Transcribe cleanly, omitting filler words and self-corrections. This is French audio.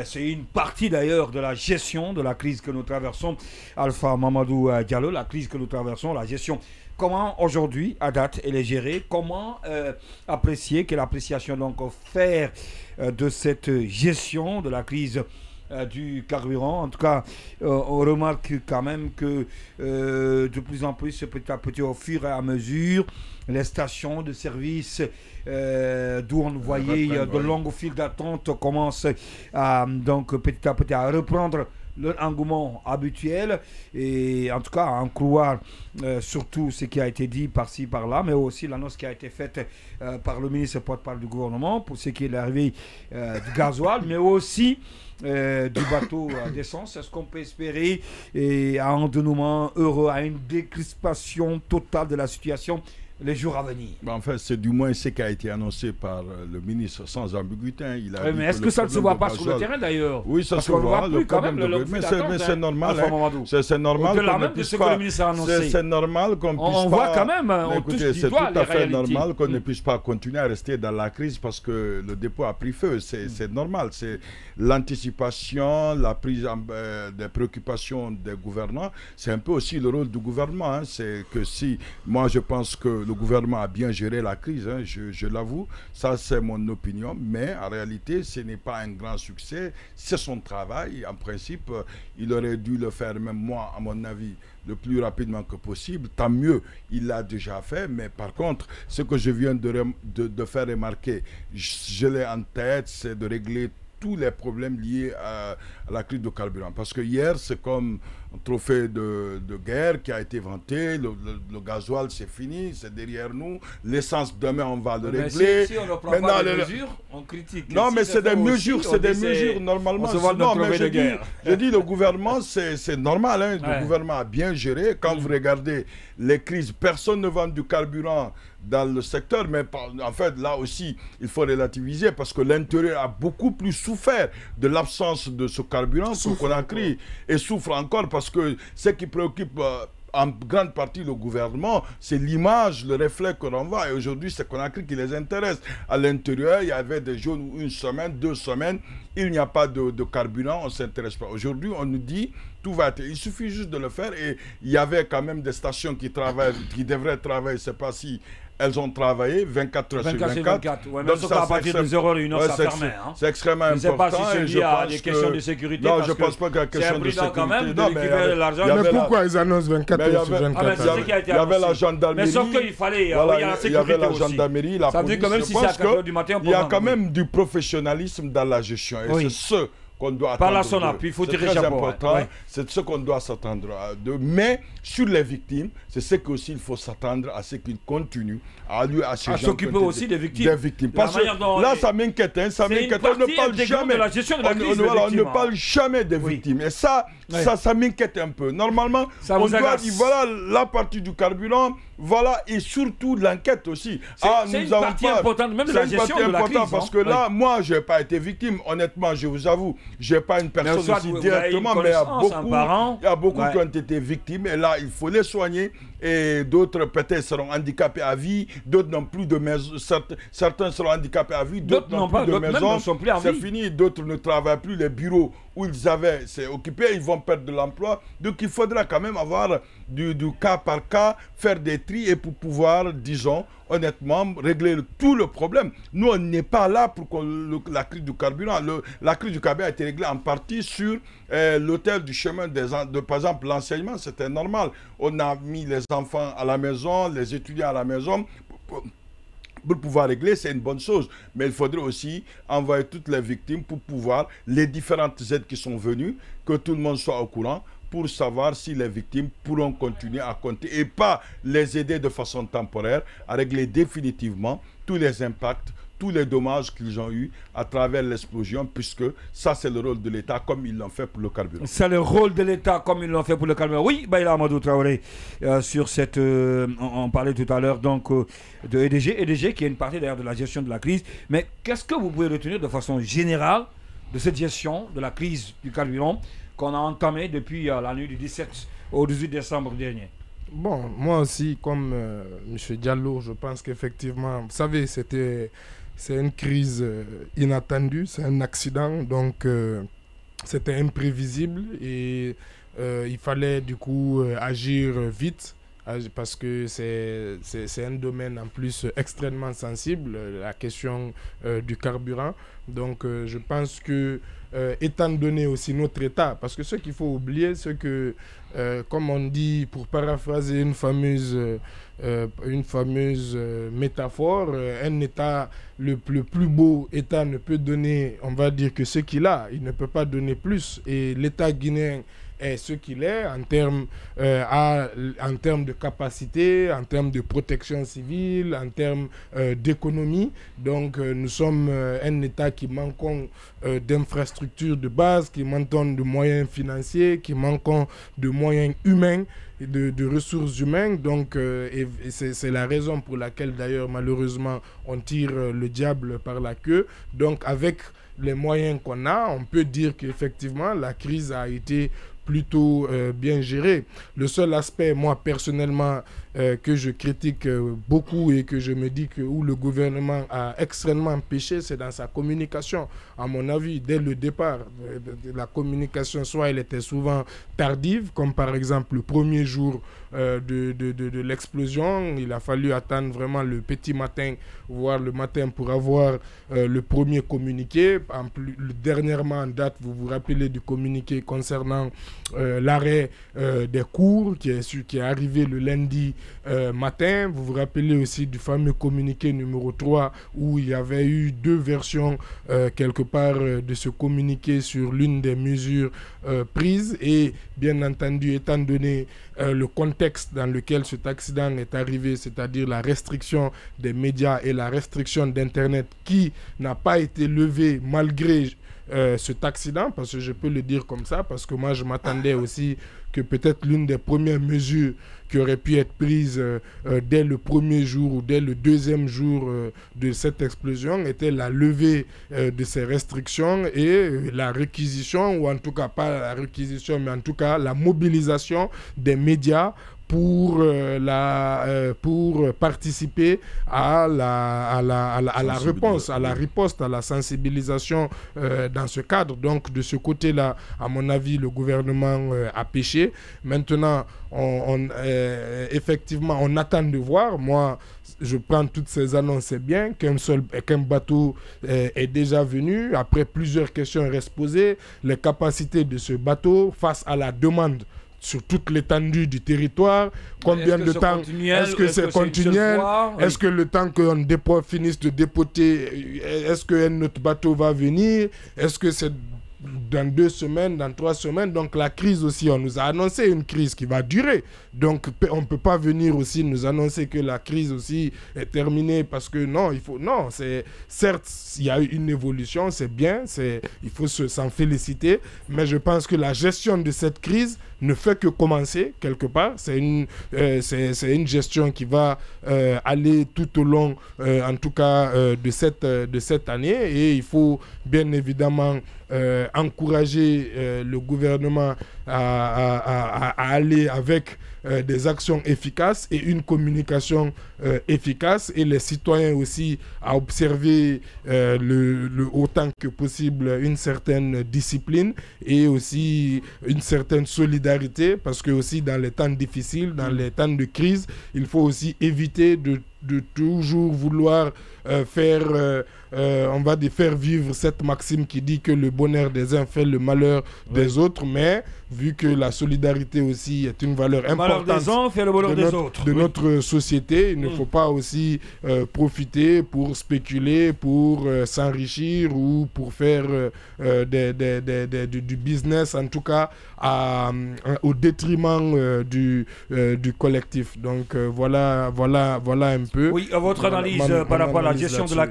C'est une partie d'ailleurs de la gestion de la crise que nous traversons. Alpha Mamadou Diallo, la crise que nous traversons, la gestion. Comment aujourd'hui, à date, elle est gérée? Comment apprécier, quelle appréciation donc faire de cette gestion de la crise du carburant? En tout cas, on remarque quand même que de plus en plus, petit à petit, au fur et à mesure, les stations de service d'où on voyait de longues files d'attente commencent donc petit à petit à reprendre leur engouement habituel, et en tout cas à en croire surtout ce qui a été dit par-ci par-là, mais aussi l'annonce qui a été faite par le ministre porte-parole du gouvernement pour ce qui est de l'arrivée du gasoil, mais aussi du bateau d'essence. Est-ce qu'on peut espérer un dénouement heureux, à une décrispation totale de la situation les jours à venir? En fait, c'est du moins ce qui a été annoncé par le ministre sans ambiguïté. Il a mais est-ce que ça ne se voit pas sur le terrain d'ailleurs? Oui, ça se voit. Mais c'est normal. C'est normal qu'on ne puisse pas. C'est normal qu'on puisse pas. On voit quand même. Écoutez, c'est tout à fait normal qu'on ne puisse pas continuer à rester dans la crise parce que le dépôt a pris feu. C'est normal. C'est l'anticipation, la prise des préoccupations des gouvernants. C'est un peu aussi le rôle du gouvernement. C'est que si moi je pense que le gouvernement a bien géré la crise, je l'avoue, ça c'est mon opinion, mais en réalité ce n'est pas un grand succès, c'est son travail. En principe, il aurait dû le faire, même moi à mon avis, le plus rapidement que possible. Tant mieux, il l'a déjà fait, mais par contre, ce que je viens de faire remarquer, je l'ai en tête, c'est de régler tous les problèmes liés à la crise de carburant. Parce que hier, c'est comme un trophée de guerre qui a été vanté. Le gasoil, c'est fini, c'est derrière nous. L'essence, demain, on va le régler. Si on ne prend pas les mesures, on critique. Non, mais c'est des mesures, normalement. Non, mais je dis, le gouvernement, c'est normal. Hein. Le gouvernement a bien géré. Quand vous regardez les crises, personne ne vend du carburant dans le secteur, mais en fait, là aussi, il faut relativiser parce que l'intérieur a beaucoup plus souffert de l'absence de ce carburant que Conakry, et souffre encore parce que ce qui préoccupe en grande partie le gouvernement, c'est l'image, le reflet qu'on renvoie. Et aujourd'hui, c'est Conakry qui les intéresse. À l'intérieur, il y avait des jours où 1 semaine, 2 semaines, il n'y a pas de carburant, on ne s'intéresse pas. Aujourd'hui, on nous dit tout va être. Il suffit juste de le faire. Et il y avait quand même des stations qui travaillent, qui devraient travailler, je ne sais pas si elles ont travaillé 24 heures sur 24. Ouais, mais à partir de 0h01, ça fermait. C'est extrêmement important. Je ne sais pas si c'est lié à des questions de sécurité. Non, je ne pense pas qu'il y a question de sécurité. Quand même de récupérer l'argent. Mais pourquoi ils annoncent 24 heures sur 24? Il y avait la gendarmerie. Mais sauf qu'il fallait. Il y avait la gendarmerie, la police. Il y a quand même du professionnalisme dans la gestion. Et c'est ce qu'on doit attendre. Par la SONAP, il faut tirer chapeau. C'est ce qu'on doit s'attendre. Mais sur les victimes, c'est ce qu'il faut s'attendre à ce qu'ils continuent à s'occuper aussi des victimes. Parce que là, ça m'inquiète. Ça m'inquiète. On ne parle jamais. On ne parle jamais des victimes. Et ça m'inquiète un peu. Normalement, on doit dire voilà la partie du carburant, voilà, et surtout l'enquête aussi. C'est une partie importante, même de la gestion de la crise. Parce que là, moi, je n'ai pas été victime. Honnêtement, je vous avoue, je n'ai pas une personne aussi directement, mais il y a beaucoup qui ont été victimes. Et là, il faut les soigner. Et d'autres peut-être seront handicapés à vie, d'autres n'ont plus de maison, certains seront handicapés à vie, d'autres n'ont plus de maison, c'est fini, d'autres ne travaillent plus, les bureaux où ils avaient, c'est occupé, ils vont perdre de l'emploi. Donc il faudra quand même avoir du cas par cas, faire des tris et pour pouvoir, disons, honnêtement, régler tout le problème. Nous, on n'est pas là pour que la crise du carburant. La crise du carburant a été réglée en partie sur l'hôtel du chemin par exemple, l'enseignement, c'était normal. On a mis les enfants à la maison, les étudiants à la maison. Pour pouvoir régler, c'est une bonne chose. Mais il faudrait aussi envoyer toutes les victimes pour pouvoir, les différentes aides qui sont venues, que tout le monde soit au courant, pour savoir si les victimes pourront continuer à compter et pas les aider de façon temporaire à régler définitivement tous les impacts, tous les dommages qu'ils ont eus à travers l'explosion, puisque ça c'est le rôle de l'État comme ils l'ont fait pour le carburant. C'est le rôle de l'État comme ils l'ont fait pour le carburant. Oui, Baïla Amadou Traoré, sur cette... on parlait tout à l'heure donc de EDG qui est une partie d'ailleurs de la gestion de la crise. Mais qu'est-ce que vous pouvez retenir de façon générale de cette gestion de la crise du carburant qu'on a entamée depuis la nuit du 17 au 18 décembre dernier? Bon, moi aussi, comme M. Diallo, je pense qu'effectivement, vous savez, c'était c'est une crise inattendue, c'est un accident, donc c'était imprévisible et il fallait du coup agir vite. Parce que c'est un domaine en plus extrêmement sensible, la question du carburant. Donc je pense que, étant donné aussi notre état, parce que ce qu'il faut oublier, c'est que, comme on dit, pour paraphraser une fameuse métaphore, un état, le plus beau état ne peut donner, on va dire, que ce qu'il a, il ne peut pas donner plus. Et l'état guinéen est ce qu'il est en termes de capacité, en termes de protection civile, en termes d'économie. Donc nous sommes un État qui manquons d'infrastructures de base, qui manquons de moyens financiers, qui manquons de moyens humains, et de ressources humaines. Donc et c'est la raison pour laquelle d'ailleurs malheureusement on tire le diable par la queue. Donc avec les moyens qu'on a, on peut dire qu'effectivement la crise a été plutôt bien géré. Le seul aspect, moi personnellement, que je critique beaucoup et que je me dis que où le gouvernement a extrêmement péché, c'est dans sa communication. À mon avis, dès le départ, la communication, soit elle était souvent tardive, comme par exemple le premier jour de l'explosion, il a fallu attendre vraiment le petit matin, voire le matin pour avoir le premier communiqué. Dernièrement en date, vous vous rappelez du communiqué concernant l'arrêt des cours qui est arrivé le lundi matin. Vous vous rappelez aussi du fameux communiqué numéro 3 où il y avait eu deux versions quelque part de ce communiqué sur l'une des mesures prises. Et bien entendu, étant donné le contexte dans lequel cet accident est arrivé, c'est-à-dire la restriction des médias et la restriction d'Internet qui n'a pas été levée malgré cet accident, parce que je peux le dire comme ça, parce que moi je m'attendais aussi que peut-être l'une des premières mesures qui aurait pu être prise dès le premier jour ou dès le deuxième jour de cette explosion était la levée de ces restrictions et la réquisition, ou en tout cas pas la réquisition, mais en tout cas la mobilisation des médias pour participer à la réponse, à la riposte, à la sensibilisation dans ce cadre. Donc de ce côté-là, à mon avis, le gouvernement a péché. Maintenant, effectivement, on attend de voir. Moi, je prends toutes ces annonces, c'est bien qu'un bateau est déjà venu. Après, plusieurs questions restent posées. Les capacités de ce bateau face à la demande sur toute l'étendue du territoire, combien de temps, est-ce que c'est continuel, est-ce que le temps qu'on finisse de dépoter, est-ce qu'un autre bateau va venir, est-ce que c'est dans 2 semaines, dans 3 semaines. Donc la crise aussi, on nous a annoncé une crise qui va durer. Donc on ne peut pas venir aussi nous annoncer que la crise aussi est terminée parce que non, certes, il y a eu une évolution, c'est bien, il faut s'en féliciter, mais je pense que la gestion de cette crise ne fait que commencer quelque part. C'est une gestion qui va aller tout au long, en tout cas, de cette année, et il faut bien évidemment encourager le gouvernement à aller avec des actions efficaces et une communication efficace, et les citoyens aussi à observer autant que possible une certaine discipline et aussi une certaine solidarité, parce que aussi dans les temps difficiles, dans les temps de crise, il faut aussi éviter de toujours vouloir faire vivre cette maxime qui dit que le bonheur des uns fait le malheur des autres, mais vu que la solidarité aussi est une valeur importante de notre société, il ne faut pas aussi profiter pour spéculer, pour s'enrichir ou pour faire du business, en tout cas au détriment du collectif. Donc voilà un peu. Oui, votre analyse par rapport à la gestion de la